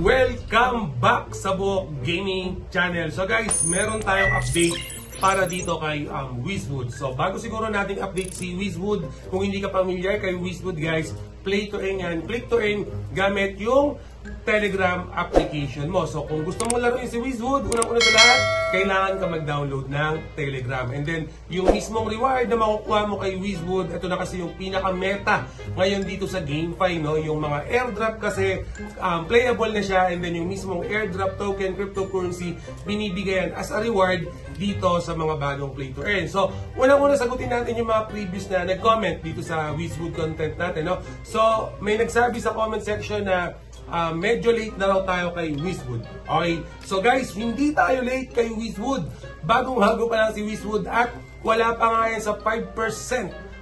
Welcome back sa Buhok Gaming Channel. So guys, meron tayong update para dito kay Wizwood. So bago siguro nating update si Wizwood, kung hindi ka familiar kay Wizwood guys, play to earn yan. Click to earn gamit yung Telegram application mo. So kung gusto mo laruin si Wizwood, unang-una sa lahat, kailangan ka mag-download ng Telegram. And then yung mismong reward na makukuha mo kay Wizwood, ito na kasi yung pinaka-meta ngayon dito sa GameFi, no? Yung mga airdrop kasi playable na siya, and then yung mismong airdrop token, cryptocurrency, binibigay yan as a reward dito sa mga bagong play to earn. So unang-una sagutin natin yung mga previous na nag-comment dito sa Wizwood content natin, no? So may nagsabi sa comment section na medyo late na raw tayo kay Wizwood. Okay? So guys, hindi tayo late kay Wizwood. Bagong-bago pa lang si Wizwood at wala pa nga yan sa 5%.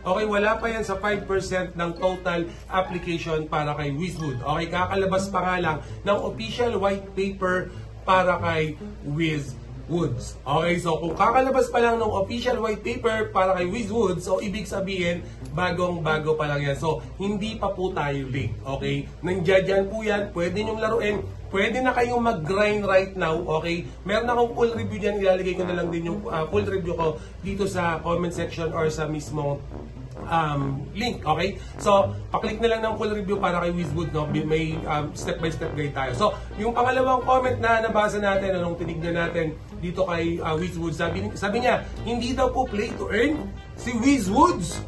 Okay, wala pa yan sa 5% ng total application para kay Wizwood. Okay, kakalabas pa nga lang ng official white paper para kay Wizwoods. Okay, so kung kakalabas pa lang ng official white paper para kay Wizwoods, so ibig sabihin, bagong-bago pa lang yan. So, hindi pa po tayo late. Okay? Nandiyan po yan. Pwede nyong laruin. Pwede na kayong mag-grind right now. Okay? Meron akong full review dyan. Ilalagay ko na lang din yung full review ko dito sa comment section or sa mismong link. Okay? So, paklik na lang ng full review para kay Wizwood. No? May step-by-step guide tayo. So, yung pangalawang comment na nabasa natin, anong tinignan natin dito kay Wizwood, sabi niya, hindi daw po play to earn si Wizwoods.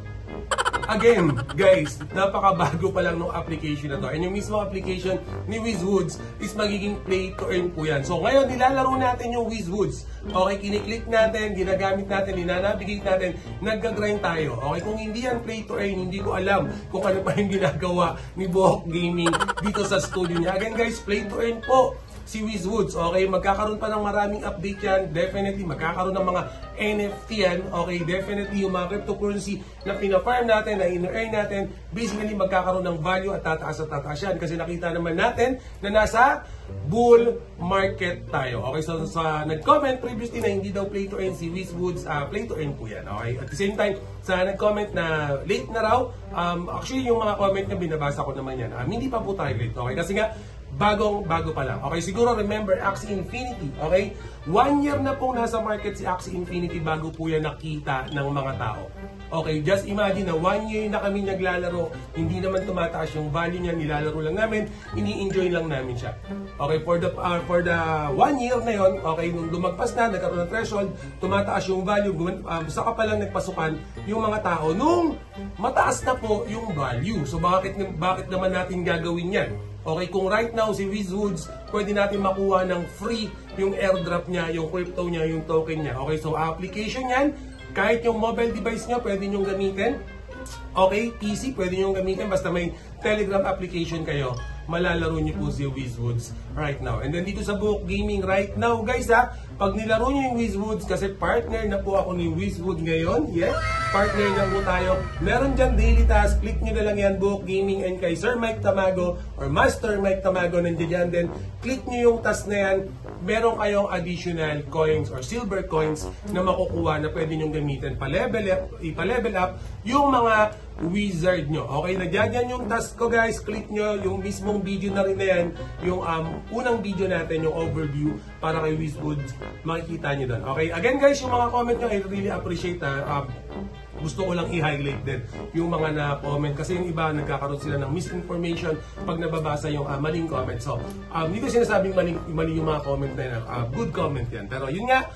Again, guys, napakabago pa lang ng application na to. And yung mismo application ni Wizwoods is magiging play to earn po yan. So ngayon, nilalaro natin yung Wizwoods. Okay, kiniklik natin, ginagamit natin, ninanavigate natin, nagga-grind tayo. Okay, kung hindi yan play to earn, hindi ko alam kung ano pa yung ginagawa ni Buhok Gaming dito sa studio niya. Again guys, play to earn po si Wizwoods. Okay, magkakaroon pa ng maraming update yan. Definitely, magkakaroon ng mga NFT yan. Okay, definitely yung mga cryptocurrency na pina-farm natin, na in-earn natin, basically magkakaroon ng value at tataas yan. Kasi nakita naman natin na nasa bull market tayo. Okay, so sa nag-comment previously na hindi daw play to earn si Wizwoods, play to earn po yan. Okay, at the same time, sa nag-comment na late na raw, actually yung mga comment na binabasa ko naman yan, hindi pa po tayo late. Okay, kasi nga, bago pa lang. Okay, siguro remember Axie Infinity. Okay, 1 year na pong nasa market si Axie Infinity bago po yan nakita ng mga tao. Okay, just imagine na 1 year na kami naglalaro, hindi naman tumataas yung value niya, nilalaro lang namin, ini-enjoy lang namin siya. Okay, for the 1 year na yon, okay, nung lumagpas na, nagkaroon ng threshold, tumataas yung value, saka pa lang nagpasukan yung mga tao nung mataas na po yung value. So bakit naman natin gagawin yan? Okay, kung right now si Wizwoods, pwede natin makuha ng free yung airdrop niya, yung crypto niya, yung token niya. Okay, so application yan, kahit yung mobile device niya, pwede nyo gamitin. Okay, PC, pwede nyo gamitin, basta may Telegram application kayo, malalaro nyo po si Wizwoods right now. And then dito sa Buhok Gaming right now, guys pag nilaro nyo yung Wizwoods, kasi partner na po ako ni Wizwood ngayon, yes, partner na po tayo. Meron dyan daily task, click nyo na lang yan, Buhok Gaming, and kay Sir Mike Tamago or Master Mike Tamago, nandiyan yan din. Click nyo yung task na yan, meron kayong additional coins or silver coins na makukuha na pwede nyong gamitin ipa-level up yung mga wizard nyo. Okay, nagyan yung task ko guys, click nyo yung mismong video na rin na yan, yung unang video natin, yung overview para kay Wizwood, makikita nyo doon. Okay, again guys, yung mga comment nyo, I really appreciate gusto ko lang i-highlight din yung mga na-comment kasi yung iba nagkakaroon sila ng misinformation pag nababasa yung maling comment. So, hindi ko sinasabing mali yung mga comment na yan. Good comment yan. Pero yun nga,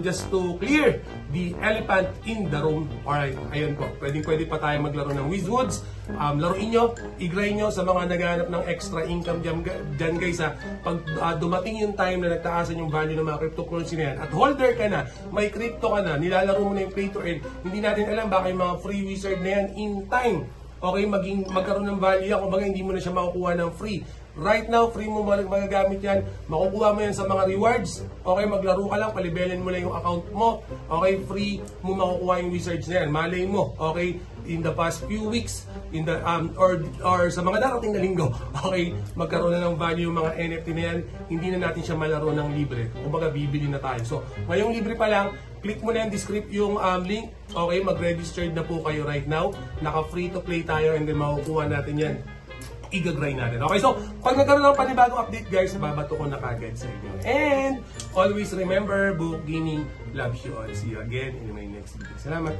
just to clear the elephant in the room. Alright, ayun po. Pwede pa tayo maglaro ng Wizwoods. Laruin nyo, i-grind nyo sa mga naghahanap ng extra income dyan guys. Pag dumating yung time na nagtaasan yung value ng mga cryptocurrency na yan at holder ka na, may crypto ka na, nilalaro mo na yung play to earn, hindi natin alam baka yung mga free wizard na yan in time, okay, magkaroon ng value yan, kumbaga hindi mo na siya makukuha ng free. Right now, free mo magagamit yan, makukuha mo yan sa mga rewards, okay, maglaro ka lang, palibelin mo lang yung account mo, okay, free mo makukuha yung wizards na yan, malay mo, okay, in the past few weeks, in the or sa mga darating na linggo, okay, magkaroon na ng value yung mga NFT na yan, hindi na natin siya malaro ng libre, kumbaga bibili na tayo. So, ngayong libre pa lang, click mo na yung link, okay, mag-registered na po kayo right now, naka free to play tayo and then makukuha natin yan igagray natin. Okay, so pag nagkaroon ng panibagong update guys, babato ko na kagad sa inyo. And always remember, Book Gaming loves you all. See you again in my next video. Salamat!